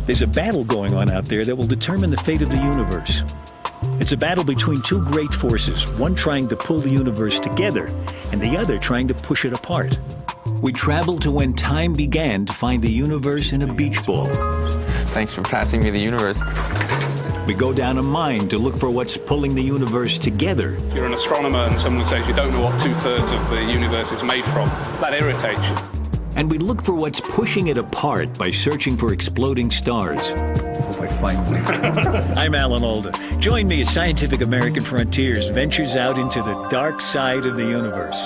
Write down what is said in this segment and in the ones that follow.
There's a battle going on out there that will determine the fate of the universe. It's a battle between two great forces, one trying to pull the universe together and the other trying to push it apart. We travel to when time began to find the universe in a beach ball. Thanks for passing me the universe. We go down a mine to look for what's pulling the universe together. If you're an astronomer and someone says you don't know what 2/3 of the universe is made from, that irritates you. And we look for what's pushing it apart by searching for exploding stars. Hope I find one. I'm Alan Alda. Join me as Scientific American Frontiers ventures out into the dark side of the universe.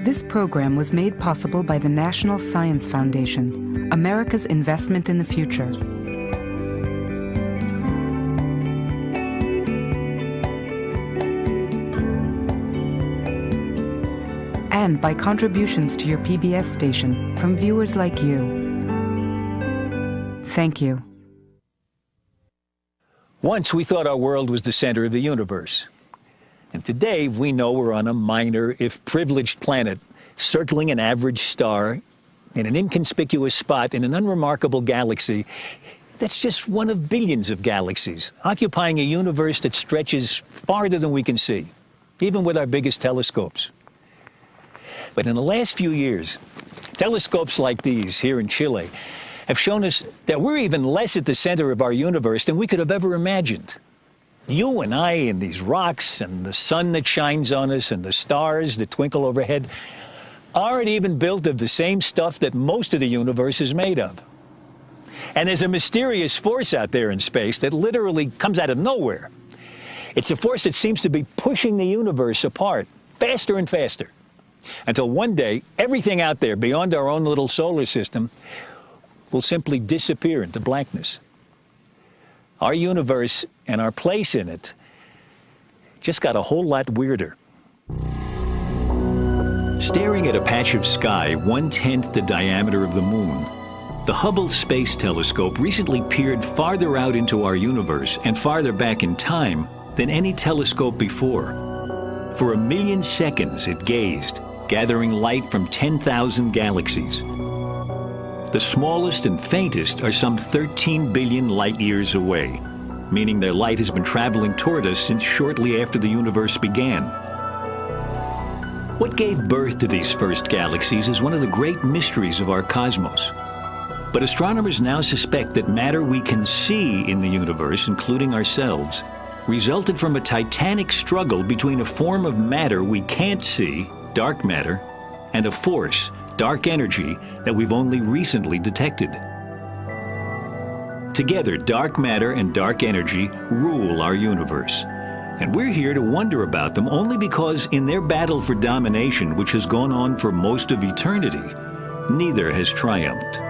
This program was made possible by the National Science Foundation, America's investment in the future. And by contributions to your PBS station from viewers like you. Thank you. Once we thought our world was the center of the universe. And today, we know we're on a minor, if privileged planet, circling an average star in an inconspicuous spot in an unremarkable galaxy that's just one of billions of galaxies, occupying a universe that stretches farther than we can see, even with our biggest telescopes. But in the last few years, telescopes like these here in Chile have shown us that we're even less at the center of our universe than we could have ever imagined. You and I and these rocks and the sun that shines on us and the stars that twinkle overhead aren't even built of the same stuff that most of the universe is made of. And there's a mysterious force out there in space that literally comes out of nowhere. It's a force that seems to be pushing the universe apart faster and faster, until one day everything out there beyond our own little solar system will simply disappear into blackness. Our universe and our place in it just got a whole lot weirder. Staring at a patch of sky 1/10 the diameter of the moon, the Hubble Space Telescope recently peered farther out into our universe and farther back in time than any telescope before. For 1 million seconds it gazed, gathering light from 10,000 galaxies. The smallest and faintest are some 13 billion light years away, meaning their light has been traveling toward us since shortly after the universe began. What gave birth to these first galaxies is one of the great mysteries of our cosmos. But astronomers now suspect that matter we can see in the universe, including ourselves, resulted from a titanic struggle between a form of matter we can't see, dark matter, and a force, dark energy, that we've only recently detected. Together, dark matter and dark energy rule our universe. And we're here to wonder about them only because in their battle for domination, which has gone on for most of eternity, neither has triumphed.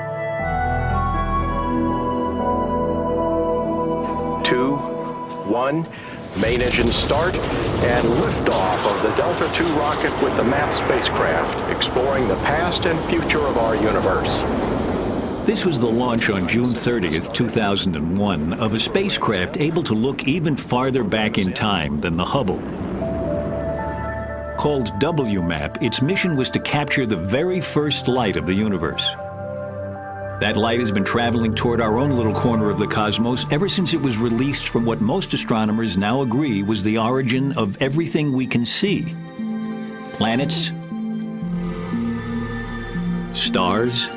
2, 1, main engine start, and liftoff of the Delta II rocket with the MAP spacecraft, exploring the past and future of our universe. This was the launch on June 30th, 2001, of a spacecraft able to look even farther back in time than the Hubble. Called WMAP, its mission was to capture the very first light of the universe. That light has been traveling toward our own little corner of the cosmos ever since it was released from what most astronomers now agree was the origin of everything we can see. Planets, stars,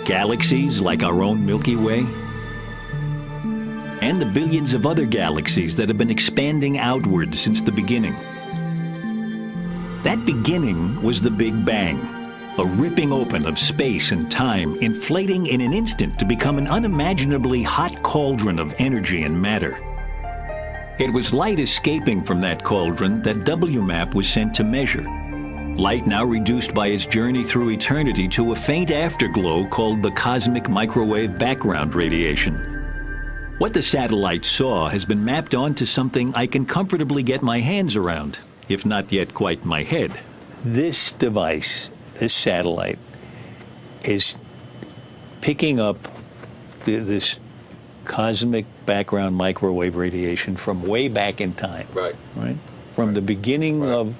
galaxies like our own Milky Way, and the billions of other galaxies that have been expanding outward since the beginning. That beginning was the Big Bang, a ripping open of space and time, inflating in an instant to become an unimaginably hot cauldron of energy and matter. It was light escaping from that cauldron that WMAP was sent to measure. Light now reduced by its journey through eternity to a faint afterglow called the cosmic microwave background radiation. What the satellite saw has been mapped onto something I can comfortably get my hands around, if not yet quite my head. this device, this satellite, is picking up this cosmic background microwave radiation from way back in time. Right. Right? From the beginning of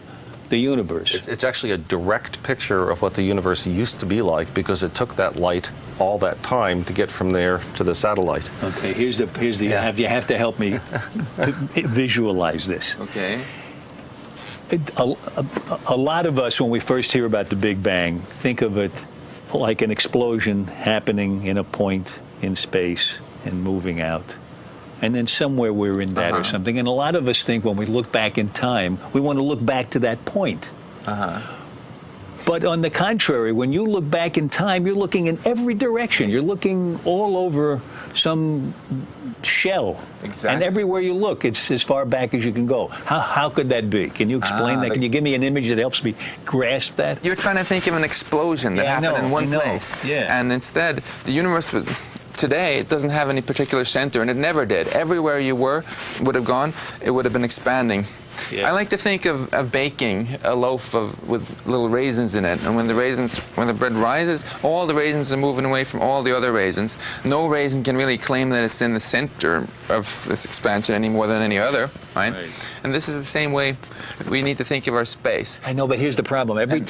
the universe. It's actually a direct picture of what the universe used to be like, because it took that light all that time to get from there to the satellite. Okay, here's the you have to help me visualize this. Okay. A lot of us, when we first hear about the Big Bang, think of it like an explosion happening in a point in space and moving out. And then somewhere we're in that or something. And a lot of us think when we look back in time, we want to look back to that point. But on the contrary, when you look back in time, you're looking in every direction. You're looking all over some shell. Exactly. And everywhere you look, it's as far back as you can go. How could that be? Can you explain that? Can you give me an image that helps me grasp that? You're trying to think of an explosion that happened in one place. Yeah. And instead, the universe was... Today, it doesn't have any particular center, and it never did. Everywhere you would have gone, it would have been expanding. Yeah. I like to think of baking a loaf with little raisins in it, and when the bread rises, all the raisins are moving away from all the other raisins. No raisin can really claim that it's in the center of this expansion any more than any other, right? And this is the same way we need to think of our space. I know, but here's the problem. Every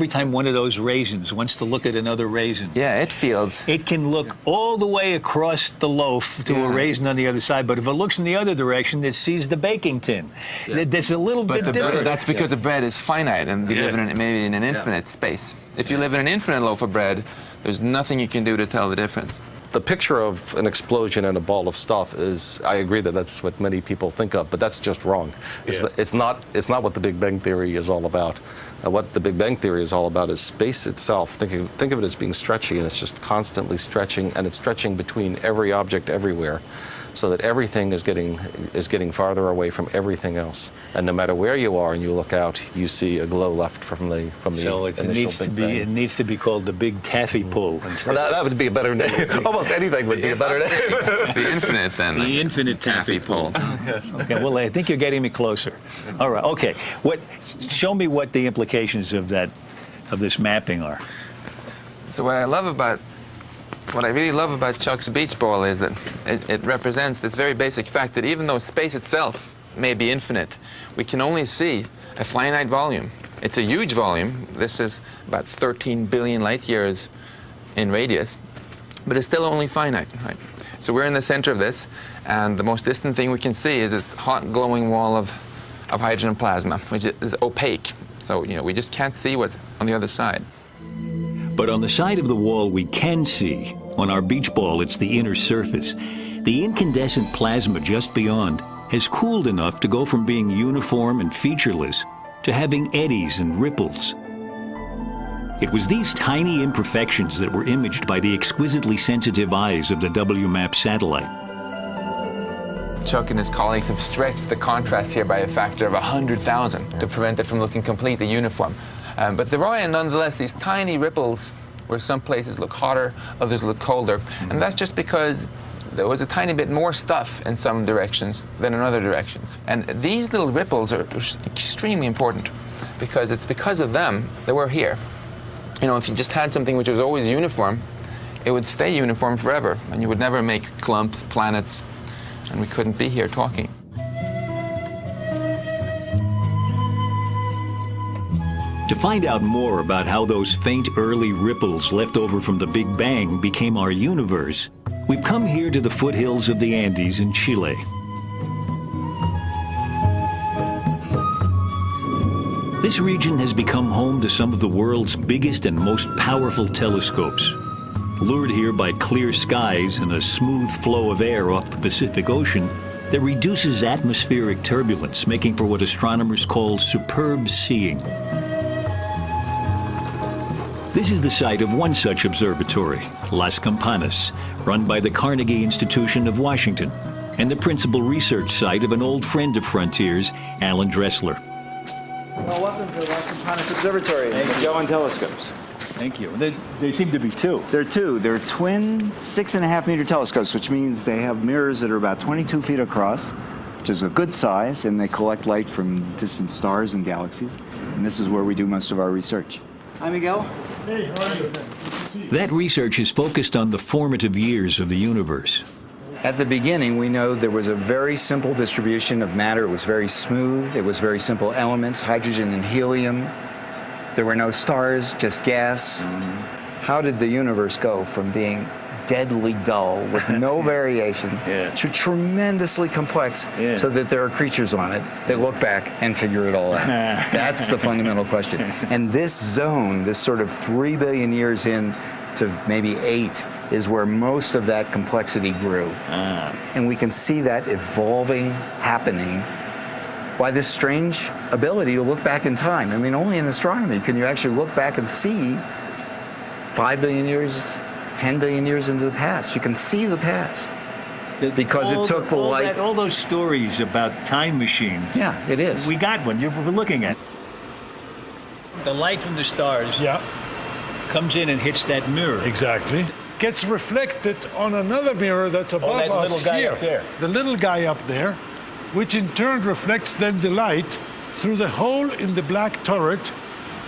time one of those raisins wants to look at another raisin, it can look all the way across the loaf to a raisin on the other side, but if it looks in the other direction, it sees the baking tin. It's a little bit different. That's because the bread is finite, and we live maybe in an infinite space. If you live in an infinite loaf of bread, there's nothing you can do to tell the difference. The picture of an explosion and a ball of stuff is, I agree that that's what many people think of, but that's just wrong. It's not what the Big Bang Theory is all about. What the Big Bang Theory is all about is space itself. Think of it as being stretchy, and it's just constantly stretching, and it's stretching between every object everywhere, so that everything is getting farther away from everything else. And no matter where you are and you look out, you see a glow left from the So it needs to be called the Big Taffy Pull. Well, that would be a better name. Almost anything would be a better name. The infinite, then. The infinite taffy pull. Yes. Okay, well, I think you're getting me closer. All right, okay. Show me what the implications of this mapping are. So what I really love about Chuck's beach ball is that it represents this very basic fact that even though space itself may be infinite, we can only see a finite volume. It's a huge volume. This is about 13 billion light years in radius, but it's still only finite, right? So we're in the center of this, and the most distant thing we can see is this hot glowing wall of hydrogen plasma, which is opaque. So, we just can't see what's on the other side. But on the side of the wall we can see, on our beach ball, it's the inner surface. The incandescent plasma just beyond has cooled enough to go from being uniform and featureless to having eddies and ripples. It was these tiny imperfections that were imaged by the exquisitely sensitive eyes of the WMAP satellite. Chuck and his colleagues have stretched the contrast here by a factor of 100,000 to prevent it from looking completely uniform. But there are, nonetheless, these tiny ripples where some places look hotter, others look colder. And that's just because there was a tiny bit more stuff in some directions than in other directions. And these little ripples are extremely important because it's because of them that we're here. If you just had something which was always uniform, it would stay uniform forever, and you would never make clumps, planets, and we couldn't be here talking. To find out more about how those faint early ripples left over from the Big Bang became our universe, we've come here to the foothills of the Andes in Chile. This region has become home to some of the world's biggest and most powerful telescopes. Lured here by clear skies and a smooth flow of air off the Pacific Ocean that reduces atmospheric turbulence, making for what astronomers call superb seeing. This is the site of one such observatory, Las Campanas, run by the Carnegie Institution of Washington, and the principal research site of an old friend of Frontier's, Alan Dressler. Well, welcome to the Las Campanas Observatory, Magellan telescopes. Thank you. There seem to be two. There are two. They're twin 6.5-meter telescopes, which means they have mirrors that are about 22 feet across, which is a good size, and they collect light from distant stars and galaxies. And this is where we do most of our research. Hi, Miguel. Hey, how are you? That research is focused on the formative years of the universe. At the beginning, we know there was a very simple distribution of matter. It was very smooth. It was very simple elements, hydrogen and helium. There were no stars, just gas. How did the universe go from being deadly dull with no variation to tremendously complex so that there are creatures on it that look back and figure it all out? That's the fundamental question. And this zone, this sort of 3 billion years in to maybe 8, is where most of that complexity grew. And we can see that evolving, happening by this strange ability to look back in time. I mean, only in astronomy can you actually look back and see 5 billion years, 10 billion years into the past. You can see the past because it took the light. All those stories about time machines. Yeah, it is. We got one. We're looking at. The light from the stars comes in and hits that mirror. Exactly. Gets reflected on another mirror that's above that us little guy here. up there. The little guy up there, which in turn reflects then the light through the hole in the black turret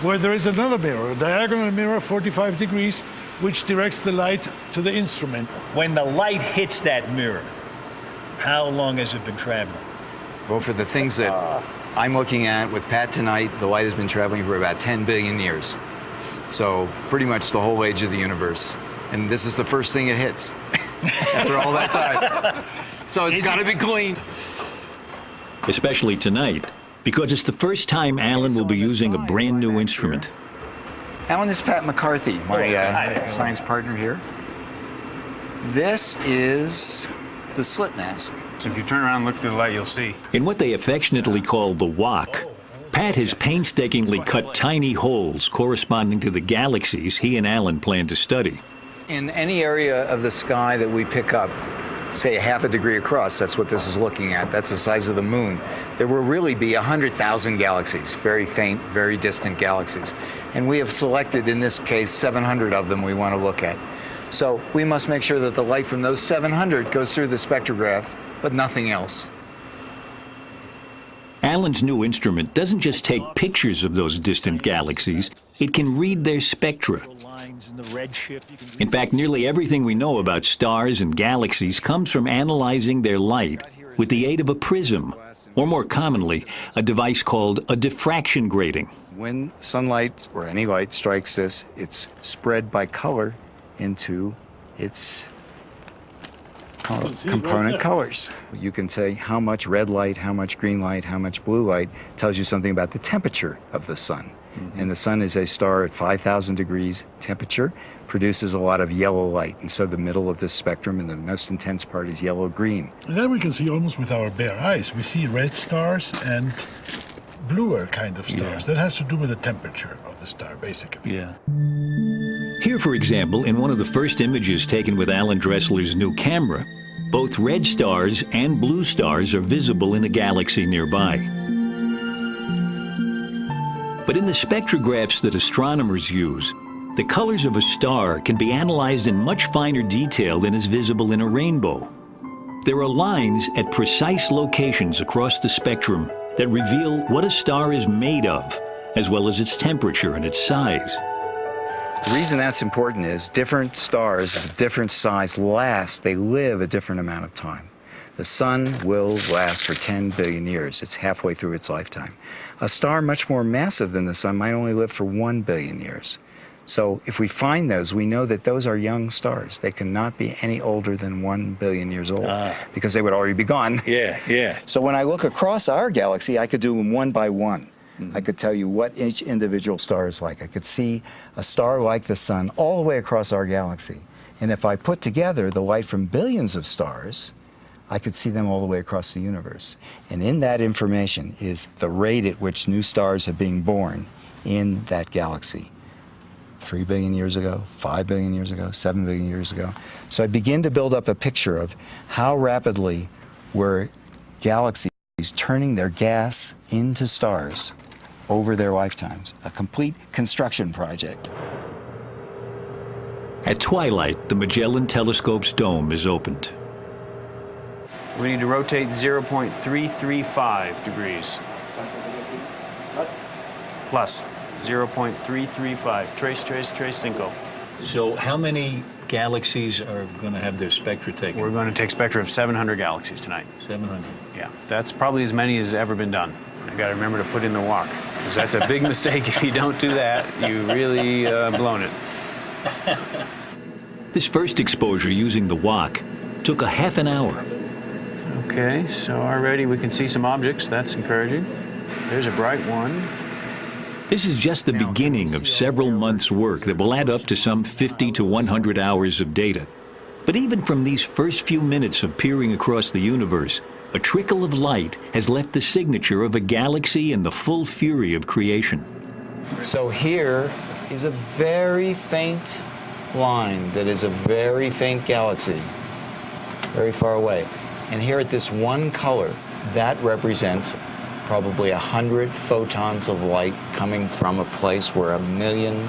where there is another mirror, a diagonal mirror, 45 degrees, which directs the light to the instrument. When the light hits that mirror, how long has it been traveling? Well, for the things that I'm looking at with Pat tonight, the light has been traveling for about 10 billion years. So pretty much the whole age of the universe. And this is the first thing it hits after all that time. So it's got to be cleaned. Especially tonight, because it's the first time Alan will be using a brand new instrument. Alan, this is Pat McCarthy, my science partner here. This is the slit mask. So if you turn around and look through the light, you'll see. In what they affectionately call the wok, Pat has painstakingly cut tiny holes corresponding to the galaxies he and Alan plan to study. In any area of the sky that we pick up, say 1/2 degree across, that's what this is looking at, that's the size of the moon, there will really be 100,000 galaxies, very faint, very distant galaxies. And we have selected, in this case, 700 of them we want to look at. So we must make sure that the light from those 700 goes through the spectrograph, but nothing else. Alan's new instrument doesn't just take pictures of those distant galaxies, it can read their spectra. In fact, nearly everything we know about stars and galaxies comes from analyzing their light with the aid of a prism, or more commonly, a device called a diffraction grating. When sunlight or any light strikes this, it's spread by color into its component colors. You can say how much red light, how much green light, how much blue light tells you something about the temperature of the sun. And the sun is a star at 5,000 degrees temperature, produces a lot of yellow light. And so the middle of this spectrum and the most intense part is yellow-green. And then we can see almost with our bare eyes. We see red stars and bluer kind of stars. That has to do with the temperature of the star, basically. Here, for example, in one of the first images taken with Alan Dressler's new camera, both red stars and blue stars are visible in a galaxy nearby. But in the spectrographs that astronomers use, the colors of a star can be analyzed in much finer detail than is visible in a rainbow. There are lines at precise locations across the spectrum that reveal what a star is made of, as well as its temperature and its size. The reason that's important is different stars of different size last, they live a different amount of time. The sun will last for 10 billion years. It's halfway through its lifetime. A star much more massive than the sun might only live for 1 billion years. So if we find those, we know that those are young stars. They cannot be any older than 1 billion years old because they would already be gone. So when I look across our galaxy, I could do them one by one. I could tell you what each individual star is like. I could see a star like the sun all the way across our galaxy. And if I put together the light from billions of stars, I could see them all the way across the universe. And in that information is the rate at which new stars are being born in that galaxy. 3 billion years ago, 5 billion years ago, 7 billion years ago. So I begin to build up a picture of how rapidly were galaxies turning their gas into stars over their lifetimes. A complete construction project. At twilight, the Magellan Telescope's dome is opened. We need to rotate 0.335 degrees. Plus 0.335. Trace, trace, trace, cinco. So how many galaxies are going to have their spectra taken? We're going to take spectra of 700 galaxies tonight. 700. Yeah, that's probably as many as ever been done. I got to remember to put in the walk, because that's a big mistake. If you don't do that, you really blown it. This first exposure using the wok took a half an hour. Okay, so already we can see some objects. That's encouraging. There's a bright one. This is just the beginning of several months' work that will add up to some 50 to 100 hours of data. But even from these first few minutes of peering across the universe, a trickle of light has left the signature of a galaxy in the full fury of creation. So here is a very faint line that is a very faint galaxy, very far away. And here at this one color, that represents probably 100 photons of light coming from a place where 1 million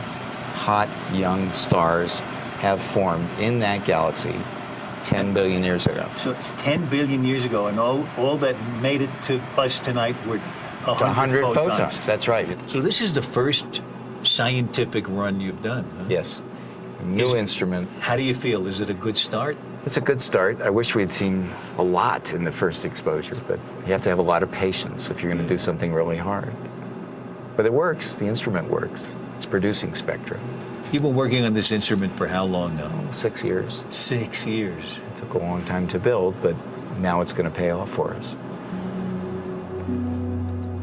hot young stars have formed in that galaxy 10 billion years ago. So it's 10 billion years ago, and all that made it to us tonight were 100 photons. That's right. So this is the first scientific run you've done, huh? Yes. A new instrument. How do you feel? Is it a good start? It's a good start. I wish we had seen a lot in the first exposure, but you have to have a lot of patience if you're going to do something really hard. But it works. The instrument works. It's producing spectra. You've been working on this instrument for how long now? 6 years. 6 years. It took a long time to build, but now it's going to pay off for us.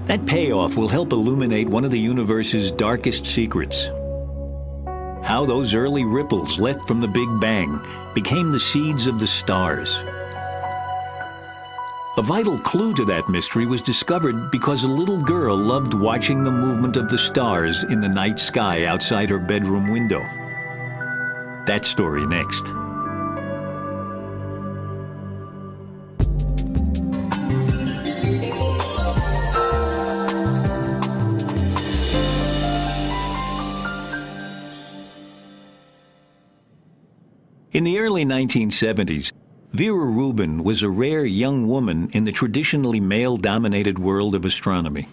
That payoff will help illuminate one of the universe's darkest secrets. How those early ripples left from the Big Bang became the seeds of the stars. A vital clue to that mystery was discovered because a little girl loved watching the movement of the stars in the night sky outside her bedroom window. That story next. In the early 1970s, Vera Rubin was a rare young woman in the traditionally male-dominated world of astronomy.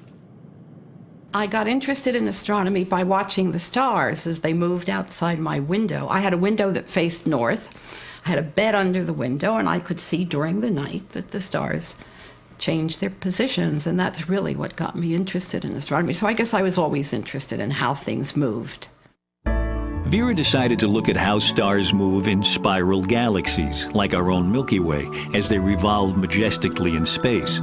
I got interested in astronomy by watching the stars as they moved outside my window. I had a window that faced north. I had a bed under the window, and I could see during the night that the stars changed their positions, and that's really what got me interested in astronomy. So I guess I was always interested in how things moved. Vera decided to look at how stars move in spiral galaxies, like our own Milky Way, as they revolve majestically in space.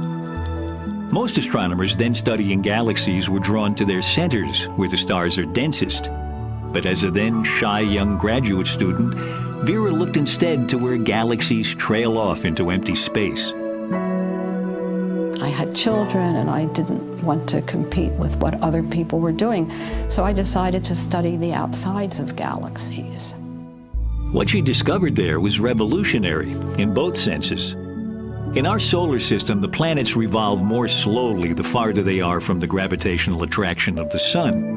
Most astronomers then studying galaxies were drawn to their centers, where the stars are densest. But as a then shy young graduate student, Vera looked instead to where galaxies trail off into empty space. I had children, and I didn't want to compete with what other people were doing, so I decided to study the outsides of galaxies. What she discovered there was revolutionary in both senses. In our solar system, the planets revolve more slowly the farther they are from the gravitational attraction of the sun.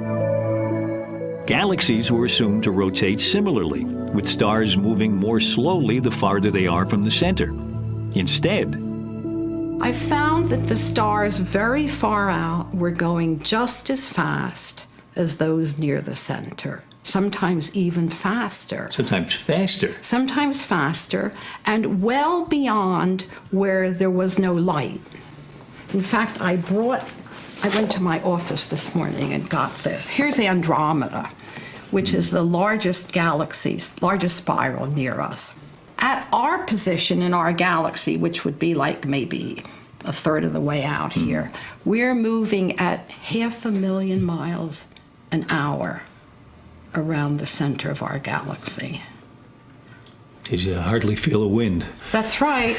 Galaxies were assumed to rotate similarly, with stars moving more slowly the farther they are from the center. Instead, I found that the stars very far out were going just as fast as those near the center, sometimes even faster. Sometimes faster. Sometimes faster, and well beyond where there was no light. In fact, I went to my office this morning and got this. Here's Andromeda, which is the largest galaxy, largest spiral near us. At our position in our galaxy, which would be like maybe a third of the way out here, we're moving at 500,000 miles an hour around the center of our galaxy. You hardly feel a wind. That's right.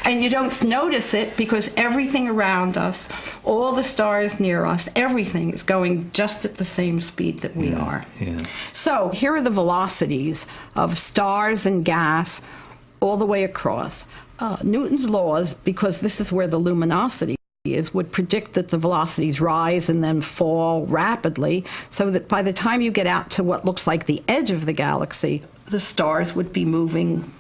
And you don't notice it because everything around us, all the stars near us, everything is going just at the same speed that we are. Yeah. So here are the velocities of stars and gas all the way across. Newton's laws, because this is where the luminosity is, would predict that the velocities rise and then fall rapidly, so that by the time you get out to what looks like the edge of the galaxy, the stars would be moving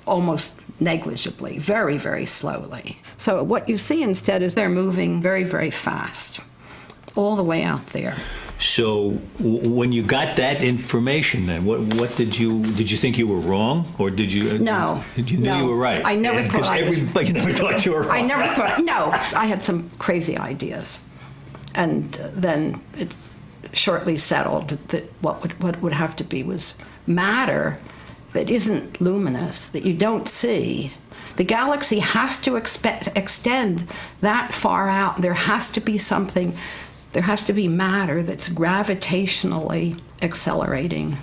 almost negligibly, very, very slowly. So what you see instead is they're moving very, very fast, all the way out there. So when you got that information, then what did you think you were wrong, or did you? No. You knew you were right. I never thought. Everybody never thought you were wrong. I never thought. No, I had some crazy ideas, and then it shortly settled that what would have to be was matter that isn't luminous, that you don't see. The galaxy has to extend that far out. There has to be something. There has to be matter that's gravitationally accelerating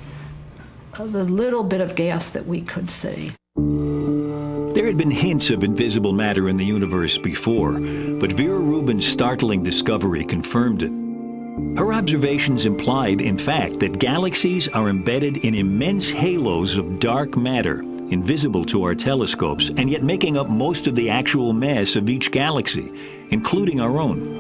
the little bit of gas that we could see. There had been hints of invisible matter in the universe before, but Vera Rubin's startling discovery confirmed it. Her observations implied, in fact, that galaxies are embedded in immense halos of dark matter, invisible to our telescopes, and yet making up most of the actual mass of each galaxy, including our own.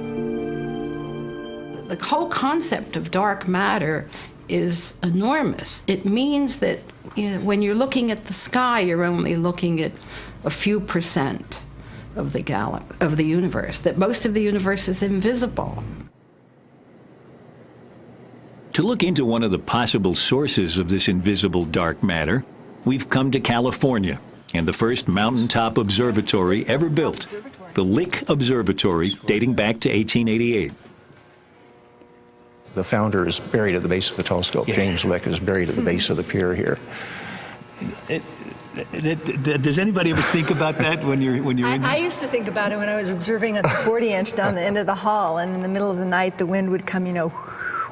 The whole concept of dark matter is enormous. It means that when you're looking at the sky, you're only looking at a few percent of the universe, that most of the universe is invisible. To look into one of the possible sources of this invisible dark matter, we've come to California and the first mountaintop observatory ever built, the Lick Observatory, dating back to 1888. The founder is buried at the base of the telescope. Yeah. James Lick is buried at the base of the pier here. Does anybody ever think about that when you're in? I used to think about it when I was observing at the 40-inch down the end of the hall, and in the middle of the night, the wind would come,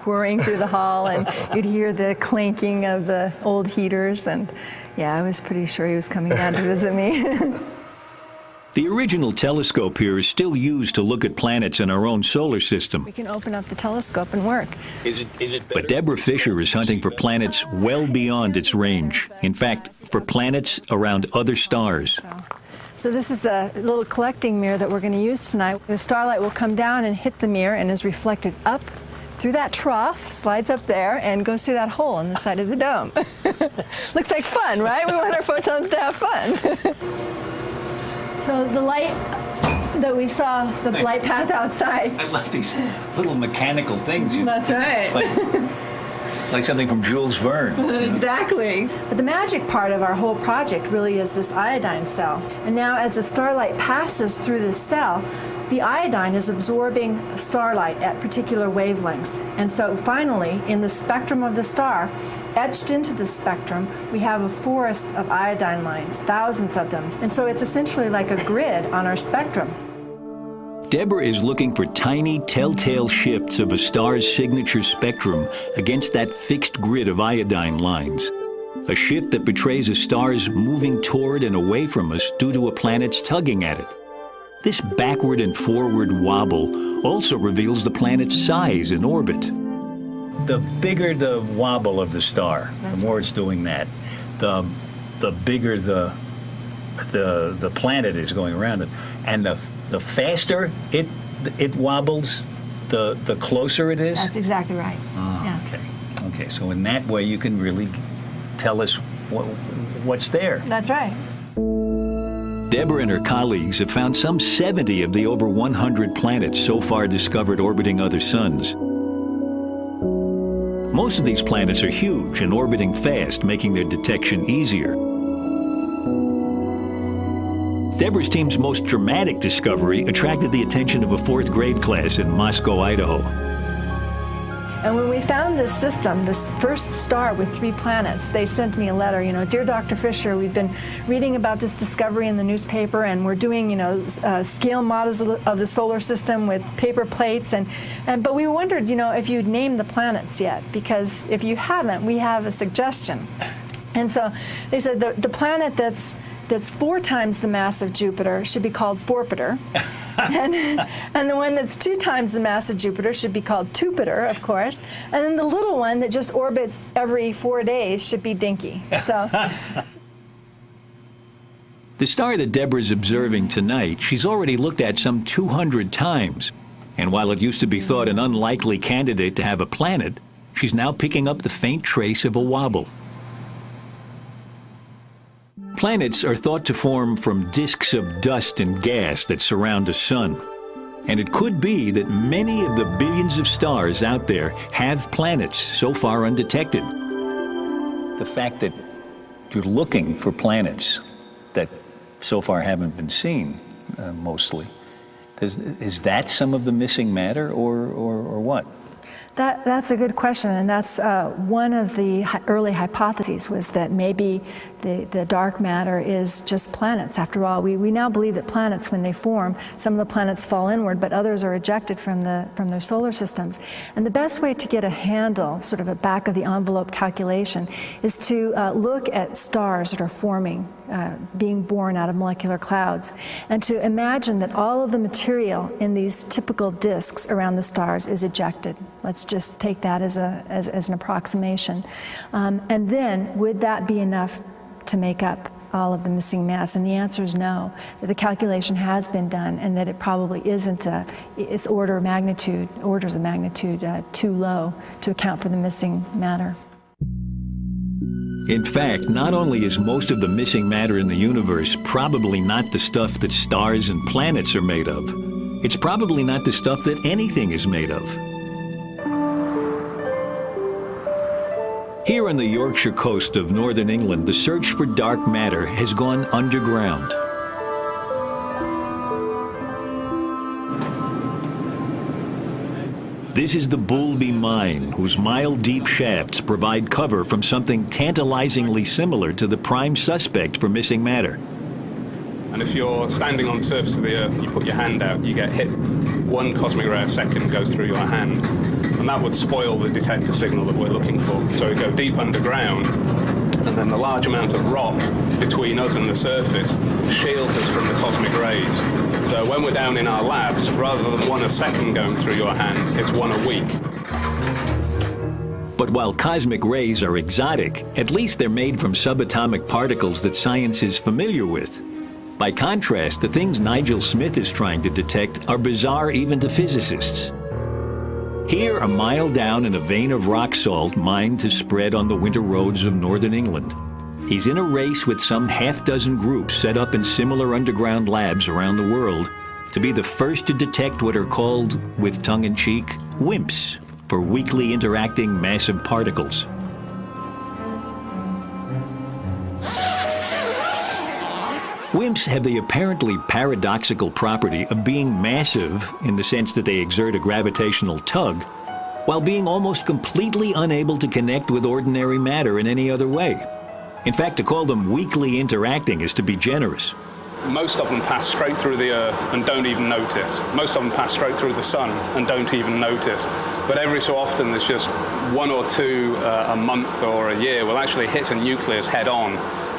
whirring through the hall, and you'd hear the clanking of the old heaters, and yeah, I was pretty sure he was coming down to visit me. The original telescope here is still used to look at planets in our own solar system. We can open up the telescope and work. But Deborah Fisher is hunting for planets well beyond its range. In fact, for planets around other stars. So this is the little collecting mirror that we're going to use tonight. The starlight will come down and hit the mirror and is reflected up through that trough, slides up there, and goes through that hole in the side of the dome. Looks like fun, right? We want our photons to have fun. So the light that we saw, the light path outside. I love these little mechanical things. That's right. Like something from Jules Verne. Exactly. But the magic part of our whole project really is this iodine cell. And now as the starlight passes through this cell, the iodine is absorbing starlight at particular wavelengths. And so finally, in the spectrum of the star, etched into the spectrum, we have a forest of iodine lines, thousands of them. And so it's essentially like a grid on our spectrum. Deborah is looking for tiny telltale shifts of a star's signature spectrum against that fixed grid of iodine lines. A shift that betrays a star's moving toward and away from us due to a planet's tugging at it. This backward and forward wobble also reveals the planet's size in orbit. The bigger the wobble of the star, the more it's doing that, the bigger the planet is going around it, and the faster it wobbles, the closer it is? That's exactly right. Yeah. Okay, so in that way you can really tell us what's there. That's right. Deborah and her colleagues have found some 70 of the over 100 planets so far discovered orbiting other suns. Most of these planets are huge and orbiting fast, making their detection easier. Deborah's team's most dramatic discovery attracted the attention of a 4th grade class in Moscow, Idaho. And when we found this system, this first star with 3 planets, they sent me a letter, Dear Dr. Fisher, we've been reading about this discovery in the newspaper, and we're doing, scale models of the solar system with paper plates, but we wondered, if you'd named the planets yet, because if you haven't, we have a suggestion. And so they said the planet that's 4 times the mass of Jupiter should be called Forpiter. and the one that's 2 times the mass of Jupiter should be called Tupiter, of course. And then the little one that just orbits every 4 days should be Dinky. So. The star that Deborah's observing tonight, she's already looked at some 200 times. And while it used to be thought an unlikely candidate to have a planet, she's now picking up the faint trace of a wobble. Planets are thought to form from disks of dust and gas that surround the sun. And it could be that many of the billions of stars out there have planets so far undetected. The fact that you're looking for planets that so far haven't been seen, mostly, is that some of the missing matter, or what? That's a good question, and that's one of the early hypotheses, was that maybe the dark matter is just planets. After all, we now believe that planets, when they form, some of the planets fall inward, but others are ejected from their solar systems. And the best way to get a handle, sort of a back-of-the-envelope calculation, is to look at stars that are forming, being born out of molecular clouds, and to imagine that all of the material in these typical disks around the stars is ejected. Let's just take that as an approximation. And then, would that be enough to make up all of the missing mass? And the answer is no, that the calculation has been done, and that it probably isn't, it's orders of magnitude too low to account for the missing matter. In fact, not only is most of the missing matter in the universe probably not the stuff that stars and planets are made of, it's probably not the stuff that anything is made of. Here on the Yorkshire coast of northern England, the search for dark matter has gone underground. This is the Boulby Mine, whose mile-deep shafts provide cover from something tantalizingly similar to the prime suspect for missing matter. And if you're standing on the surface of the Earth and you put your hand out, you get hit. 1 cosmic ray a second goes through your hand. And that would spoil the detector signal that we're looking for. So we go deep underground, and then the large amount of rock between us and the surface shields us from the cosmic rays. So when we're down in our labs, rather than 1 a second going through your hand, it's 1 a week. But while cosmic rays are exotic, at least they're made from subatomic particles that science is familiar with. By contrast, the things Nigel Smith is trying to detect are bizarre even to physicists. Here, a mile down in a vein of rock salt mined to spread on the winter roads of northern England, he's in a race with some half-dozen groups set up in similar underground labs around the world to be the first to detect what are called, with tongue-in-cheek, WIMPs, for weakly interacting massive particles. WIMPs have the apparently paradoxical property of being massive in the sense that they exert a gravitational tug, while being almost completely unable to connect with ordinary matter in any other way. In fact, to call them weakly interacting is to be generous. Most of them pass straight through the Earth and don't even notice. Most of them pass straight through the Sun and don't even notice. But every so often there's just 1 or 2 a month or a year will actually hit a nucleus head on.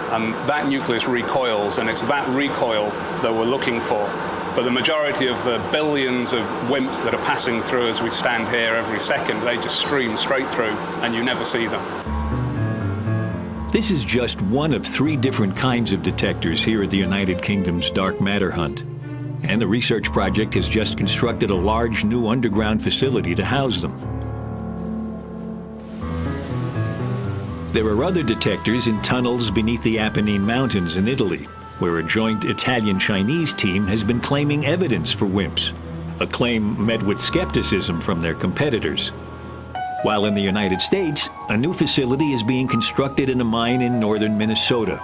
And that nucleus recoils, and it's that recoil that we're looking for. But the majority of the billions of WIMPs that are passing through as we stand here every second, they just stream straight through, and you never see them. This is just one of 3 different kinds of detectors here at the United Kingdom's dark matter hunt. And the research project has just constructed a large new underground facility to house them. There are other detectors in tunnels beneath the Apennine Mountains in Italy, where a joint Italian-Chinese team has been claiming evidence for WIMPs, a claim met with skepticism from their competitors. While in the United States, a new facility is being constructed in a mine in northern Minnesota.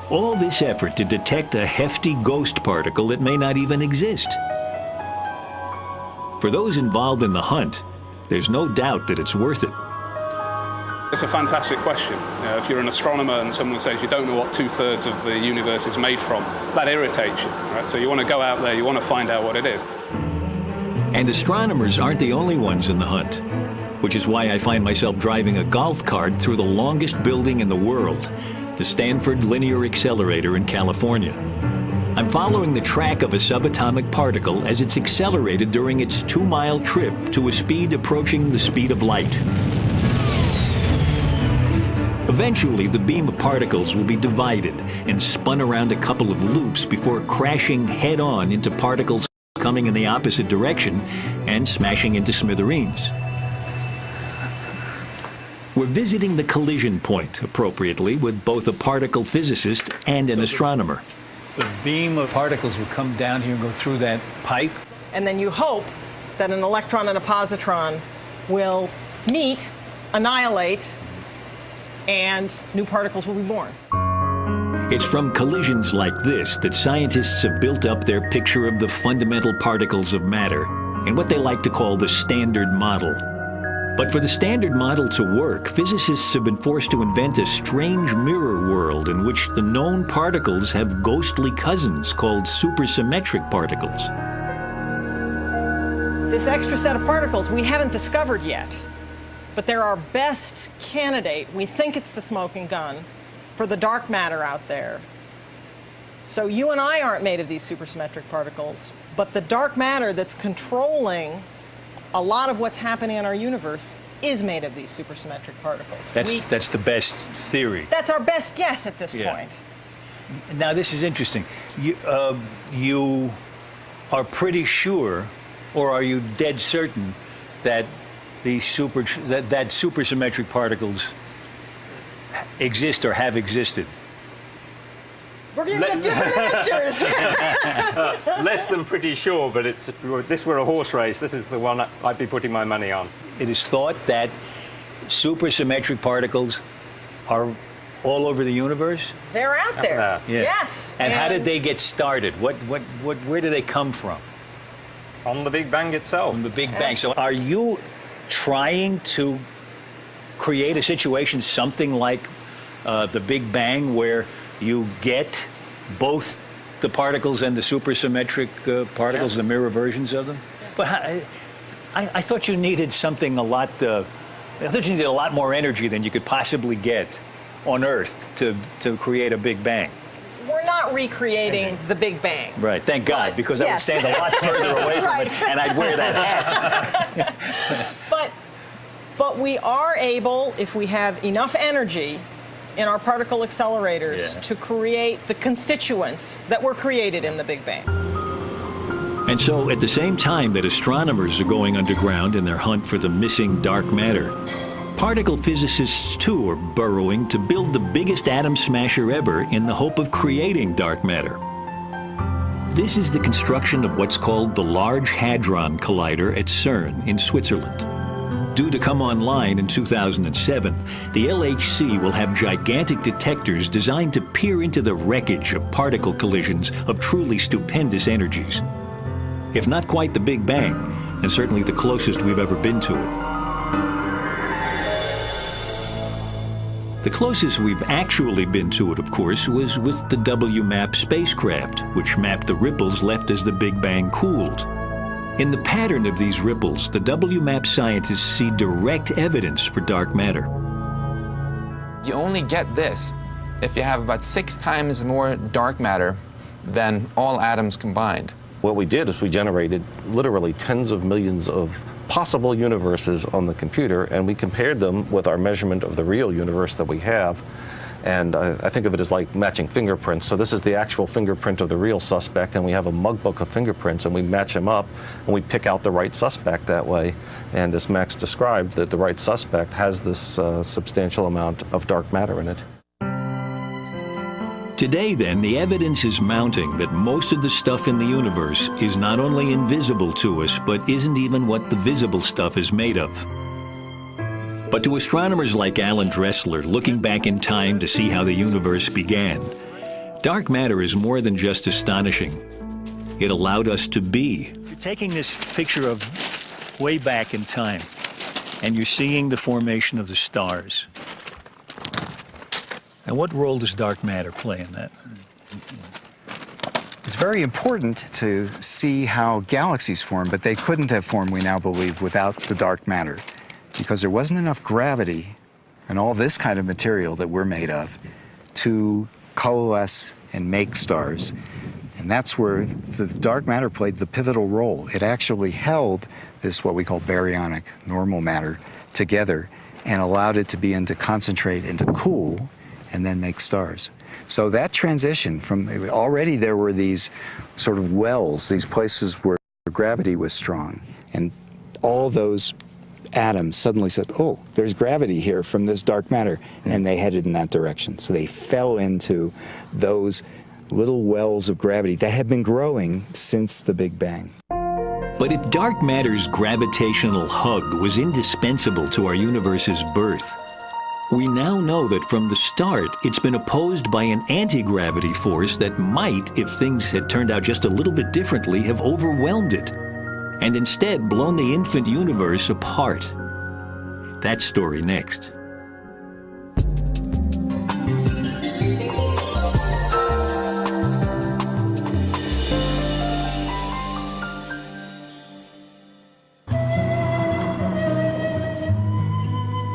All this effort to detect a hefty ghost particle that may not even exist. For those involved in the hunt, there's no doubt that it's worth it. It's a fantastic question. If you're an astronomer and someone says you don't know what 2/3 of the universe is made from, that irritates you, right? So you want to go out there, you want to find out what it is. And astronomers aren't the only ones in the hunt, which is why I find myself driving a golf cart through the longest building in the world, the Stanford Linear Accelerator in California. I'm following the track of a subatomic particle as it's accelerated during its 2-mile trip to a speed approaching the speed of light. Eventually, the beam of particles will be divided and spun around a couple of loops before crashing head-on into particles coming in the opposite direction and smashing into smithereens. We're visiting the collision point, appropriately, with both a particle physicist and an astronomer. The beam of particles will come down here and go through that pipe. And then you hope that an electron and a positron will meet, annihilate, and new particles will be born. It's from collisions like this that scientists have built up their picture of the fundamental particles of matter in what they like to call the Standard Model. But for the Standard Model to work, physicists have been forced to invent a strange mirror world in which the known particles have ghostly cousins called supersymmetric particles. This extra set of particles we haven't discovered yet, but they're our best candidate. We think it's the smoking gun for the dark matter out there. So you and I aren't made of these supersymmetric particles, but the dark matter that's controlling a lot of what's happening in our universe is made of these supersymmetric particles. That's the best theory. That's our best guess at this point. Now, this is interesting. You are pretty sure, or are you dead certain, that these that supersymmetric particles exist or have existed? We're going to get different answers. Less than pretty sure, but this were a horse race. This is the one I'd be putting my money on. It is thought that supersymmetric particles are all over the universe? They're out there. Yeah. Yes. And how did they get started? Where do they come from? On the Big Bang itself. From the Big Bang. So are you trying to create a situation something like the Big Bang, where you get both the particles and the supersymmetric particles, the mirror versions of them? Yes. But I thought you needed something I thought you needed a lot more energy than you could possibly get on Earth to create a Big Bang. We're not recreating the Big Bang. Right, thank God, because I would stand a lot further away from it, and I'd wear that hat. But we are able, if we have enough energy in our particle accelerators, to create the constituents that were created in the Big Bang. And so, at the same time that astronomers are going underground in their hunt for the missing dark matter, particle physicists too are burrowing to build the biggest atom smasher ever in the hope of creating dark matter. This is the construction of what's called the Large Hadron Collider at CERN in Switzerland. Due to come online in 2007, the LHC will have gigantic detectors designed to peer into the wreckage of particle collisions of truly stupendous energies. If not quite the Big Bang, then certainly the closest we've ever been to it. The closest we've actually been to it, of course, was with the WMAP spacecraft, which mapped the ripples left as the Big Bang cooled. In the pattern of these ripples, the WMAP scientists see direct evidence for dark matter. You only get this if you have about 6 times more dark matter than all atoms combined. What we did is we generated literally tens of millions of possible universes on the computer, and we compared them with our measurement of the real universe that we have. And I think of it as like matching fingerprints. So this is the actual fingerprint of the real suspect, and we have a mug book of fingerprints, and we match them up, and we pick out the right suspect that way. And as Max described, that the right suspect has this substantial amount of dark matter in it. Today, then, the evidence is mounting that most of the stuff in the universe is not only invisible to us, but isn't even what the visible stuff is made of. But to astronomers like Alan Dressler, looking back in time to see how the universe began, dark matter is more than just astonishing. It allowed us to be. You're taking this picture of way back in time, and you're seeing the formation of the stars. And what role does dark matter play in that? It's very important to see how galaxies form, but they couldn't have formed, we now believe, without the dark matter, because there wasn't enough gravity and all this kind of material that we're made of to coalesce and make stars. And that's where the dark matter played the pivotal role. It actually held this, what we call baryonic normal matter, together and allowed it to begin to concentrate and to cool and then make stars. So that transition from, already there were these sort of wells, these places where gravity was strong, and all those atoms suddenly said, oh, there's gravity here from this dark matter, and they headed in that direction. So they fell into those little wells of gravity that have been growing since the Big Bang. But if dark matter's gravitational hug was indispensable to our universe's birth, we now know that from the start it's been opposed by an anti-gravity force that might, if things had turned out just a little bit differently, have overwhelmed it, and instead blown the infant universe apart. That story next.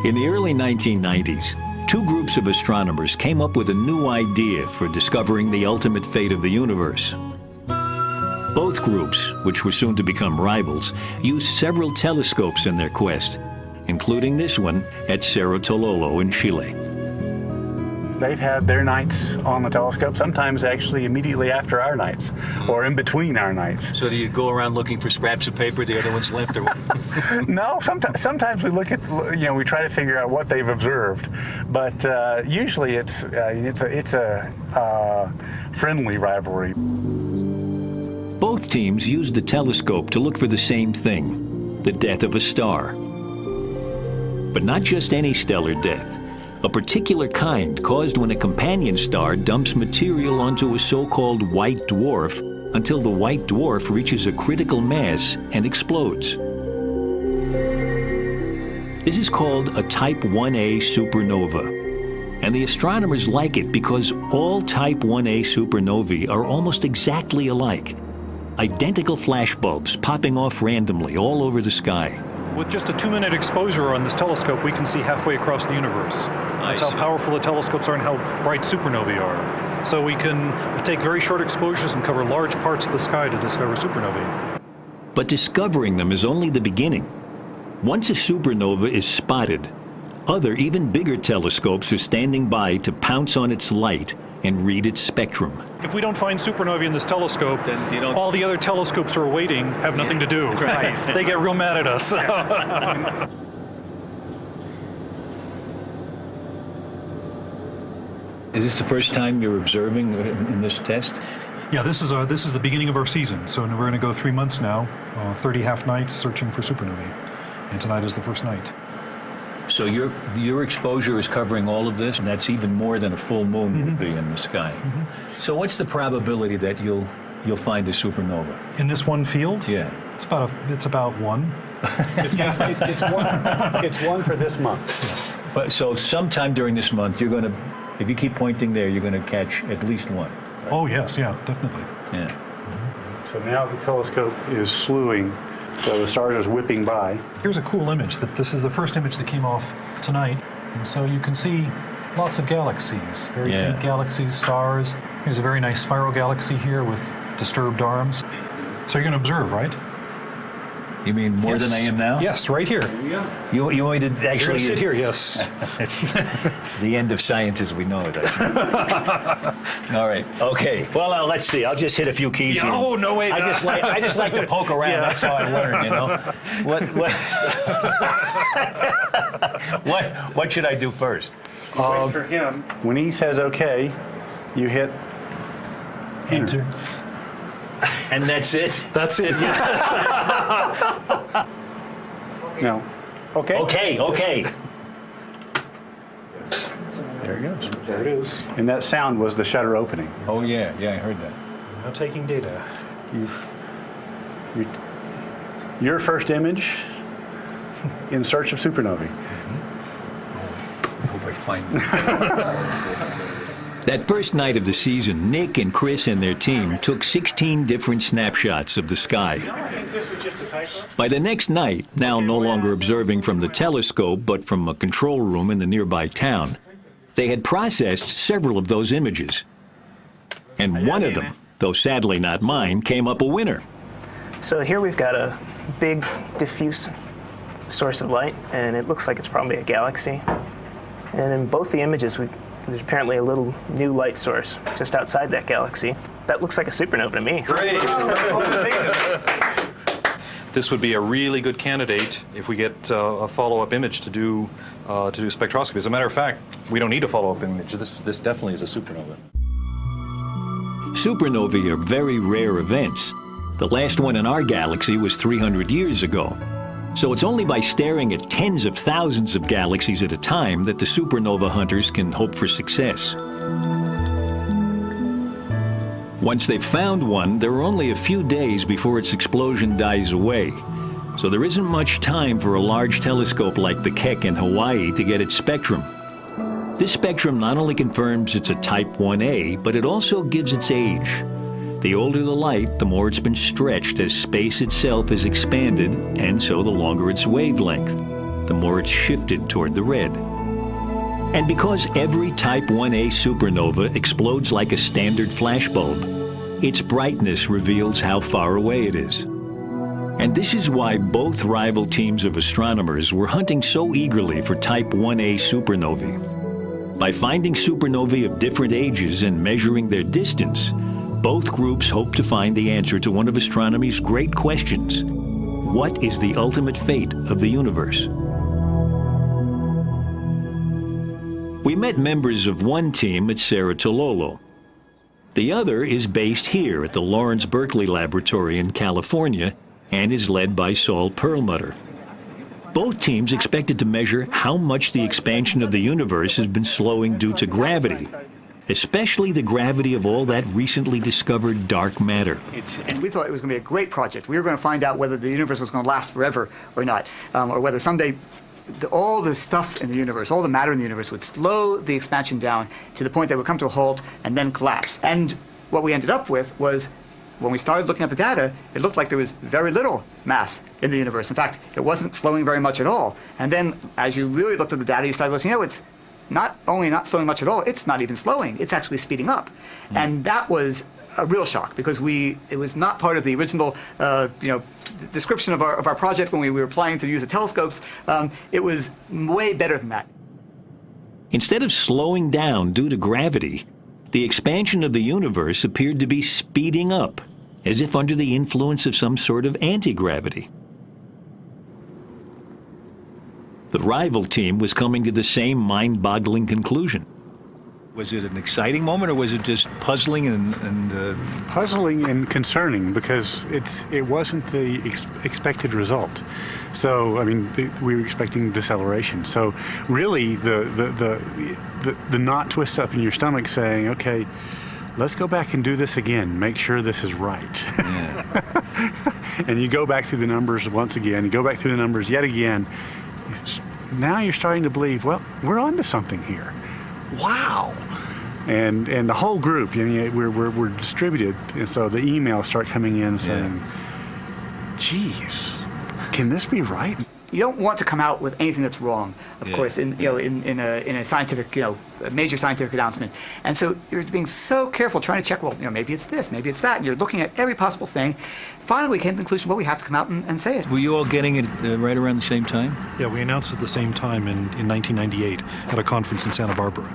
In the early 1990s, two groups of astronomers came up with a new idea for discovering the ultimate fate of the universe. Both groups, which were soon to become rivals, used several telescopes in their quest, including this one at Cerro Tololo in Chile. They've had their nights on the telescope, sometimes actually immediately after our nights, or in between our nights. So do you go around looking for scraps of paper the other ones left? Or No, sometimes we look at, we try to figure out what they've observed, but usually it's a friendly rivalry. Both teams used the telescope to look for the same thing, the death of a star. But not just any stellar death. A particular kind caused when a companion star dumps material onto a so-called white dwarf until the white dwarf reaches a critical mass and explodes. This is called a Type 1a supernova. And the astronomers like it because all Type 1a supernovae are almost exactly alike. Identical flashbulbs popping off randomly all over the sky. With just a 2-minute exposure on this telescope, we can see halfway across the universe. Nice. That's how powerful the telescopes are and how bright supernovae are. So we can take very short exposures and cover large parts of the sky to discover supernovae. But discovering them is only the beginning. Once a supernova is spotted, other, even bigger telescopes are standing by to pounce on its light and read its spectrum. If we don't find supernovae in this telescope, then all the other telescopes who are waiting have nothing to do. Right. They get real mad at us. Is this the first time you're observing in this test? Yeah, this is the beginning of our season. So we're going to go 3 months now, 30 half nights searching for supernovae. And tonight is the first night. So your exposure is covering all of this, and that's even more than a full moon would be in the sky. So what's the probability that you'll find a supernova? In this one field? Yeah. It's about 1. It's one for this month. Yes. But so sometime during this month, you're going to, if you keep pointing there, you're going to catch at least one. Right? Oh yes, yeah, definitely. Yeah. So now the telescope is slewing. So the stars are whipping by. Here's a cool image. This is the first image that came off tonight. And so you can see lots of galaxies, very faint galaxies, stars. Here's a very nice spiral galaxy here with disturbed arms. So you're going to observe, right? You mean more than I am now? Yes, right here. You want me to actually sit here? Yes. The end of science as we know it. All right. Okay. Well, let's see. I'll just hit a few keys here. Oh, no way. I just like to poke around. That's how I learn. You know. What should I do first? Wait for him. When he says OK, you hit enter. And that's it? That's it, yes. No. Okay. Okay. There it goes. There it is. And that sound was the shutter opening. Oh, yeah. Yeah, I heard that. Now taking data. Your first image in search of supernovae. I hope I find it. That first night of the season, Nick and Chris and their team took 16 different snapshots of the sky. By the next night, now no longer observing from the telescope but from a control room in the nearby town, they had processed several of those images. And one of them, though sadly not mine, came up a winner. So here we've got a big diffuse source of light, and it looks like it's probably a galaxy. And in both the images, there's apparently a little new light source just outside that galaxy. That looks like a supernova to me. Great. this would be a really good candidate if we get a follow-up image to do spectroscopy. As a matter of fact, we don't need a follow-up image. This definitely is a supernova. Supernovae are very rare events. The last one in our galaxy was 300 years ago. So it's only by staring at tens of thousands of galaxies at a time that the supernova hunters can hope for success. Once they've found one, there are only a few days before its explosion dies away. So there isn't much time for a large telescope like the Keck in Hawaii to get its spectrum. This spectrum not only confirms it's a Type 1a, but it also gives its age. The older the light, the more it's been stretched as space itself has expanded, and so the longer its wavelength, the more it's shifted toward the red. And because every Type 1a supernova explodes like a standard flashbulb, its brightness reveals how far away it is. And this is why both rival teams of astronomers were hunting so eagerly for Type 1a supernovae. By finding supernovae of different ages and measuring their distance, both groups hope to find the answer to one of astronomy's great questions. What is the ultimate fate of the universe? We met members of one team at Cerro Tololo. The other is based here at the Lawrence Berkeley Laboratory in California and is led by Saul Perlmutter. Both teams expected to measure how much the expansion of the universe has been slowing due to gravity, especially the gravity of all that recently discovered dark matter. And we thought it was going to be a great project. We were going to find out whether the universe was going to last forever or not, or whether someday all the stuff in the universe, all the matter in the universe would slow the expansion down to the point that it would come to a halt and then collapse. And what we ended up with was, when we started looking at the data, it looked like there was very little mass in the universe. In fact, it wasn't slowing very much at all. And then as you really looked at the data, you started going, you know, it's not only not slowing much at all, it's not even slowing, it's actually speeding up. And that was a real shock, because it was not part of the original description of our project when we were planning to use the telescopes. It was way better than that. Instead of slowing down due to gravity, the expansion of the universe appeared to be speeding up, as if under the influence of some sort of anti-gravity. The rival team was coming to the same mind-boggling conclusion. Was it an exciting moment, or was it just puzzling and puzzling and concerning, because it wasn't the expected result. So I mean, we were expecting deceleration. So really, the knot twists up in your stomach, saying, "Okay, let's go back and do this again. Make sure this is right." Yeah. And you go back through the numbers once again. You go back through the numbers yet again. Now you're starting to believe, well, we're onto something here. Wow. And the whole group, I mean, we're distributed, and so the emails start coming in saying, geez, can this be right? You don't want to come out with anything that's wrong, of course, in a scientific, a major scientific announcement. And so you're being so careful trying to check, well, maybe it's this, maybe it's that, and you're looking at every possible thing. Finally, we came to the conclusion, well, we have to come out and say it. Were you all getting it right around the same time? Yeah, we announced at the same time in 1998 at a conference in Santa Barbara.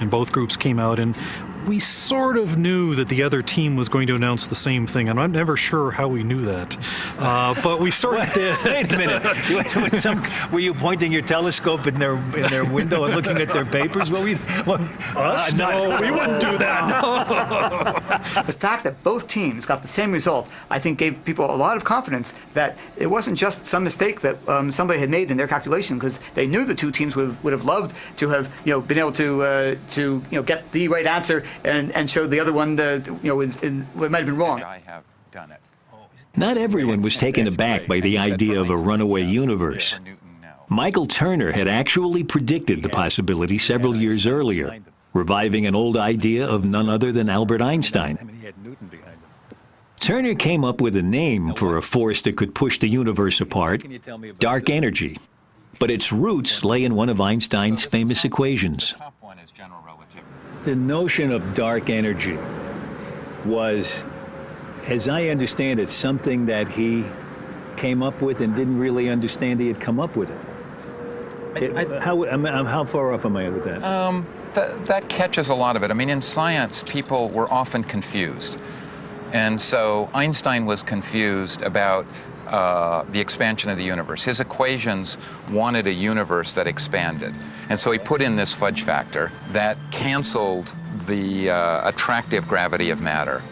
And both groups came out, and we sort of knew that the other team was going to announce the same thing, and I'm never sure how we knew that. But we sort of did. Wait a minute. Were you pointing your telescope in their window and looking at their papers? Us? No, we wouldn't do that. No. The fact that both teams got the same result, I think, gave people a lot of confidence that it wasn't just some mistake that somebody had made in their calculation, because they knew the two teams would have loved to have been able to get the right answer and show the other one it might have been wrong. I have done it. Not everyone was taken aback by the idea of a runaway universe. Michael Turner had actually predicted the possibility several years earlier, reviving an old idea of none other than Albert Einstein. Turner came up with a name for a force that could push the universe apart: dark energy. But its roots lay in one of Einstein's famous equations. The notion of dark energy was, as I understand it, something that he came up with and didn't really understand he had come up with it. How far off am I with that? That catches a lot of it. I mean, in science, people were often confused. And so Einstein was confused about the expansion of the universe. His equations wanted a universe that expanded. And so he put in this fudge factor that canceled the attractive gravity of matter.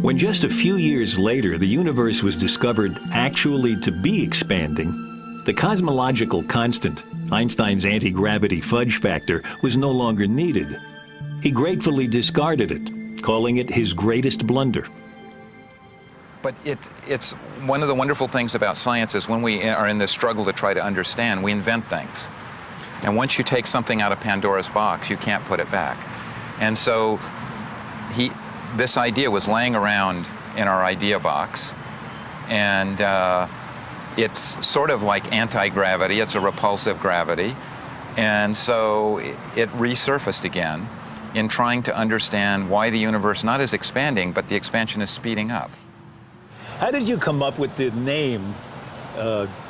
When just a few years later the universe was discovered actually to be expanding, the cosmological constant, Einstein's anti-gravity fudge factor, was no longer needed. He gratefully discarded it, calling it his greatest blunder. But it's one of the wonderful things about science is when we are in this struggle to try to understand, we invent things. And once you take something out of Pandora's box, you can't put it back. And so this idea was laying around in our idea box, and it's sort of like anti-gravity. It's a repulsive gravity. And so it resurfaced again in trying to understand why the universe not is expanding, but the expansion is speeding up. How did you come up with the name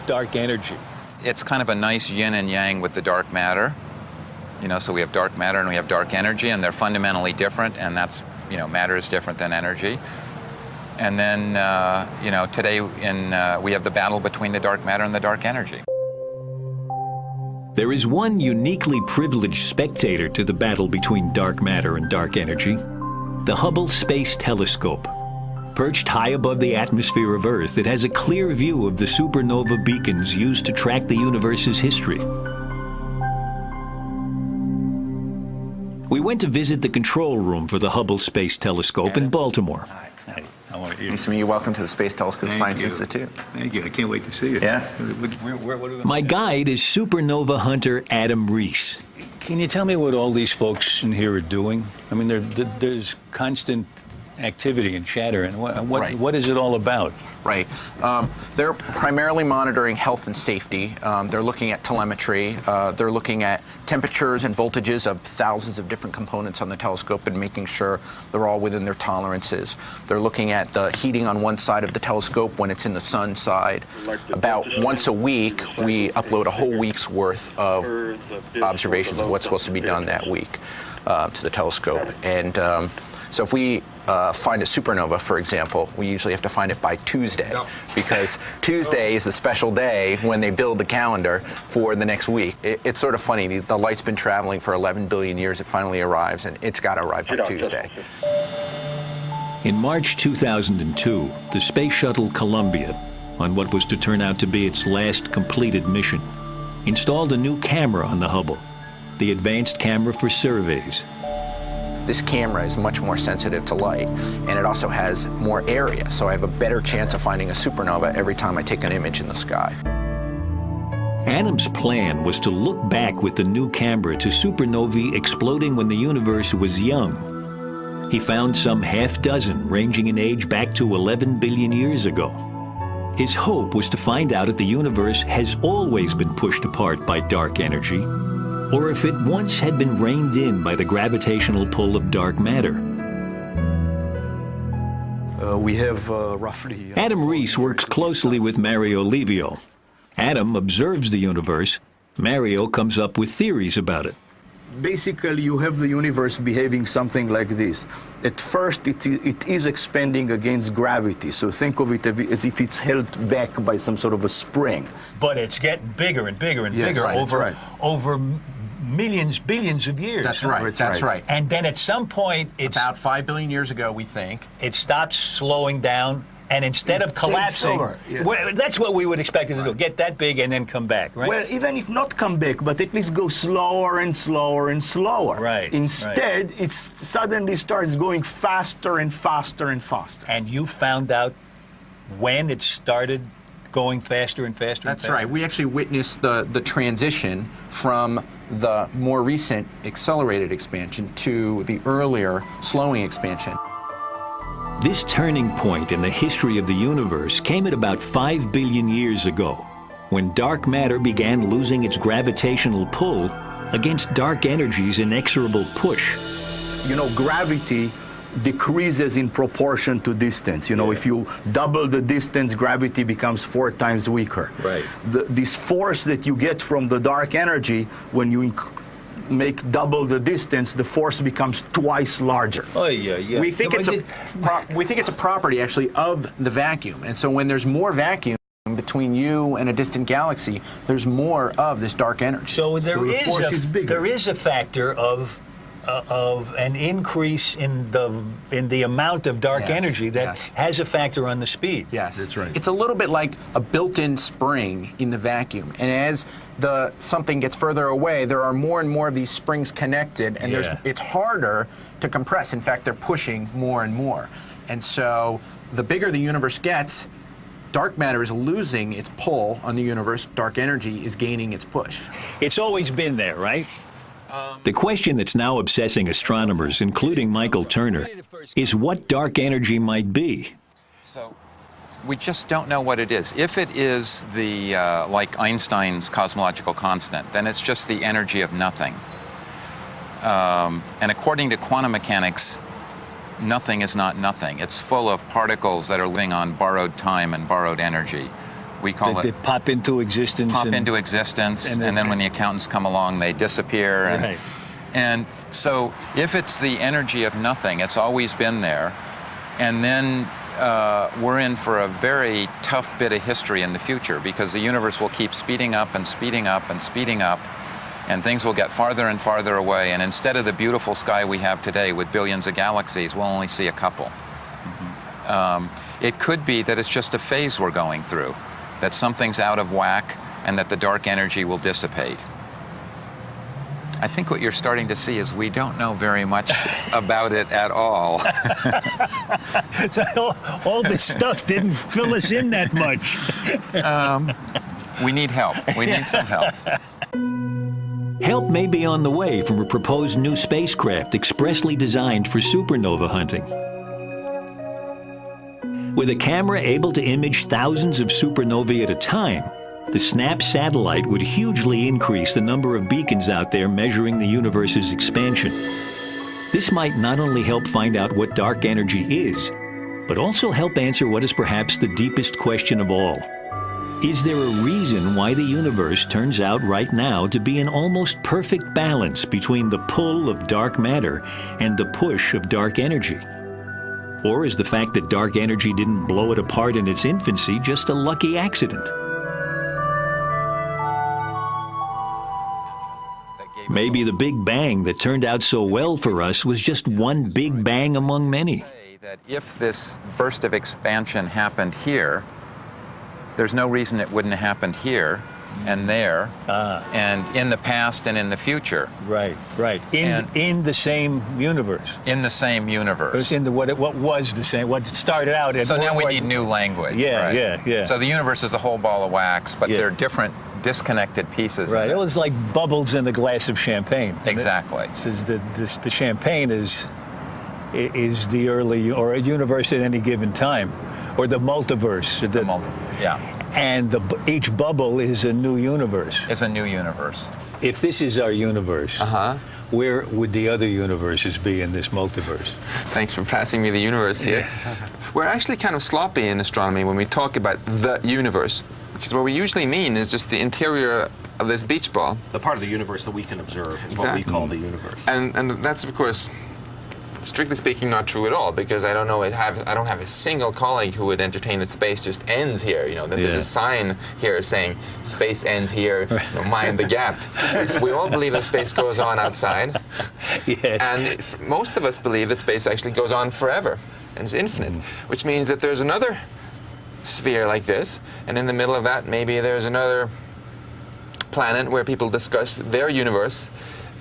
dark energy? It's kind of a nice yin and yang with the dark matter. You know, so we have dark matter and we have dark energy, and they're fundamentally different, and that's, you know, matter is different than energy. And then, you know, today we have the battle between the dark matter and the dark energy. There is one uniquely privileged spectator to the battle between dark matter and dark energy: the Hubble Space Telescope. Perched high above the atmosphere of Earth, it has a clear view of the supernova beacons used to track the universe's history. We went to visit the control room for the Hubble Space Telescope in Baltimore. Hi. How are you? Nice to meet you. Welcome to the Space Telescope Science Institute. Thank you. I can't wait to see you. Yeah. My guide is supernova hunter Adam Reese. Can you tell me what all these folks in here are doing? I mean, there's constant activity and chatter, and what is it all about? Right. They're primarily monitoring health and safety. They're looking at telemetry. They're looking at temperatures and voltages of thousands of different components on the telescope and making sure they're all within their tolerances. They're looking at the heating on one side of the telescope when it's in the sun side. About once a week, we upload a whole week's worth of observations of what's supposed to be done that week to the telescope. And so if we find a supernova, for example, we usually have to find it by Tuesday, because Tuesday is the special day when they build the calendar for the next week. It's sort of funny. The light's been traveling for 11 billion years. It finally arrives, and it's got to arrive by Tuesday. In March 2002, the Space Shuttle Columbia, on what was to turn out to be its last completed mission, installed a new camera on the Hubble, the Advanced Camera for Surveys. This camera is much more sensitive to light, and it also has more area, so I have a better chance of finding a supernova every time I take an image in the sky. Adam's plan was to look back with the new camera to supernovae exploding when the universe was young. He found some half-dozen ranging in age back to 11 billion years ago. His hope was to find out if the universe has always been pushed apart by dark energy, or if it once had been reined in by the gravitational pull of dark matter. We have roughly... Adam Reese works closely with Mario Livio. Adam observes the universe. Mario comes up with theories about it. Basically, you have the universe behaving something like this. At first, it is expanding against gravity, so think of it as if it's held back by some sort of a spring. But it's getting bigger and bigger and bigger over millions, billions of years. That's right. That's right. And then at some point, it's about 5 billion years ago, we think, it stops slowing down, and instead of collapsing, that's what we would expect it to do, get that big and then come back, right? Well, even if not come back, but at least go slower and slower and slower. Right. Instead, it suddenly starts going faster and faster and faster. And you found out when it started going faster and faster? That's right. We actually witnessed the transition from the more recent accelerated expansion to the earlier slowing expansion. This turning point in the history of the universe came at about 5 billion years ago, when dark matter began losing its gravitational pull against dark energy's inexorable push. You know, gravity decreases in proportion to distance. You know, if you double the distance, gravity becomes 4 times weaker. Right. This force that you get from the dark energy, when you make double the distance, the force becomes twice larger. Oh yeah, yeah. We think it's a property actually of the vacuum, and so when there's more vacuum between you and a distant galaxy, there's more of this dark energy. So there there is a factor of an increase in the amount of dark energy that has a factor on the speed. Yes, that's right. It's a little bit like a built-in spring in the vacuum, and as something gets further away, there are more and more of these springs connected, and it's harder to compress. In fact, they're pushing more and more, and so the bigger the universe gets, dark matter is losing its pull on the universe. Dark energy is gaining its push. It's always been there, right? The question that's now obsessing astronomers, including Michael Turner, is what dark energy might be. So we just don't know what it is. If it is the, like Einstein's cosmological constant, then it's just the energy of nothing. And according to quantum mechanics, nothing is not nothing. It's full of particles that are living on borrowed time and borrowed energy. We call it... They pop into existence. And then when the accountants come along, they disappear. And so if it's the energy of nothing, it's always been there. And then we're in for a very tough bit of history in the future, because the universe will keep speeding up and speeding up and speeding up, and things will get farther and farther away. And instead of the beautiful sky we have today with billions of galaxies, we'll only see a couple. It could be that it's just a phase we're going through, that something's out of whack and that the dark energy will dissipate. I think what you're starting to see is we don't know very much about it at all. So all this stuff didn't fill us in that much. We need help. We need some help. Help may be on the way from a proposed new spacecraft expressly designed for supernova hunting. With a camera able to image thousands of supernovae at a time, the SNAP satellite would hugely increase the number of beacons out there measuring the universe's expansion. This might not only help find out what dark energy is, but also help answer what is perhaps the deepest question of all. Is there a reason why the universe turns out right now to be an almost perfect balance between the pull of dark matter and the push of dark energy? Or is the fact that dark energy didn't blow it apart in its infancy just a lucky accident? Maybe the Big Bang that turned out so well for us was just one big bang among many. That if this burst of expansion happened here, there's no reason it wouldn't have happened here and there, and in the past and in the future. Right. In the same universe. In the same universe. It was in what was the same, what started out at... So now we need new language. Yeah. So the universe is a whole ball of wax, but they're different, disconnected pieces. Right, it was like bubbles in a glass of champagne. Exactly. The champagne is the early, or a universe at any given time, or the multiverse. And each bubble is a new universe. It's a new universe. If this is our universe, where would the other universes be in this multiverse? Thanks for passing me the universe here. We're actually kind of sloppy in astronomy when we talk about the universe, because what we usually mean is just the interior of this beach ball. The part of the universe that we can observe is what we call the universe. And that's, of course, strictly speaking, not true at all, because I don't have a single colleague who would entertain that space just ends here. You know, that there's a sign here saying space ends here. You know, mind the gap. We all believe that space goes on outside, and most of us believe that space actually goes on forever and is infinite, which means that there's another sphere like this, and in the middle of that, maybe there's another planet where people discuss their universe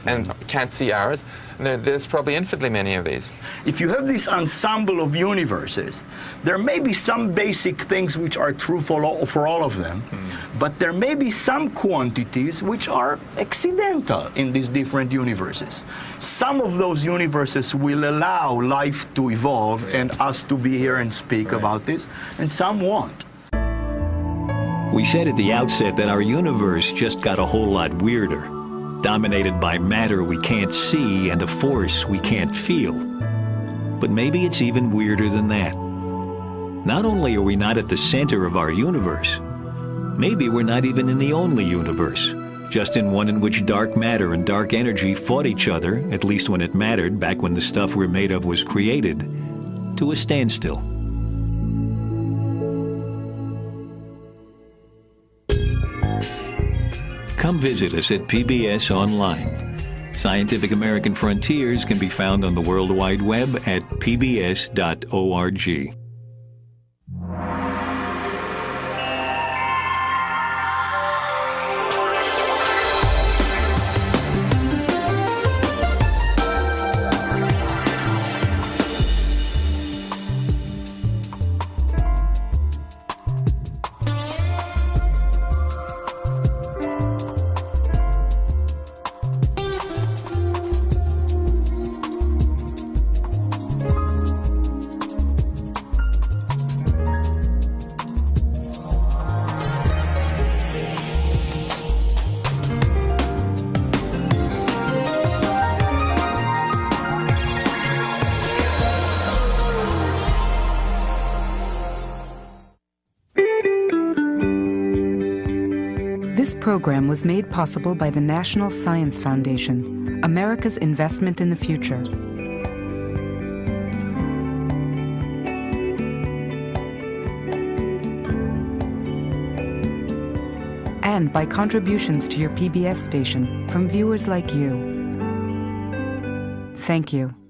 and can't see ours. There's probably infinitely many of these. If you have this ensemble of universes, there may be some basic things which are true for all of them, but there may be some quantities which are accidental in these different universes. Some of those universes will allow life to evolve and us to be here and speak about this, and some won't. We said at the outset that our universe just got a whole lot weirder, dominated by matter we can't see and a force we can't feel. But maybe it's even weirder than that. Not only are we not at the center of our universe, maybe we're not even in the only universe. just in one in which dark matter and dark energy fought each other, at least when it mattered, back when the stuff we're made of was created, to a standstill. Come visit us at PBS Online. Scientific American Frontiers can be found on the World Wide Web at pbs.org. This program was made possible by the National Science Foundation, America's investment in the future. And by contributions to your PBS station from viewers like you. Thank you.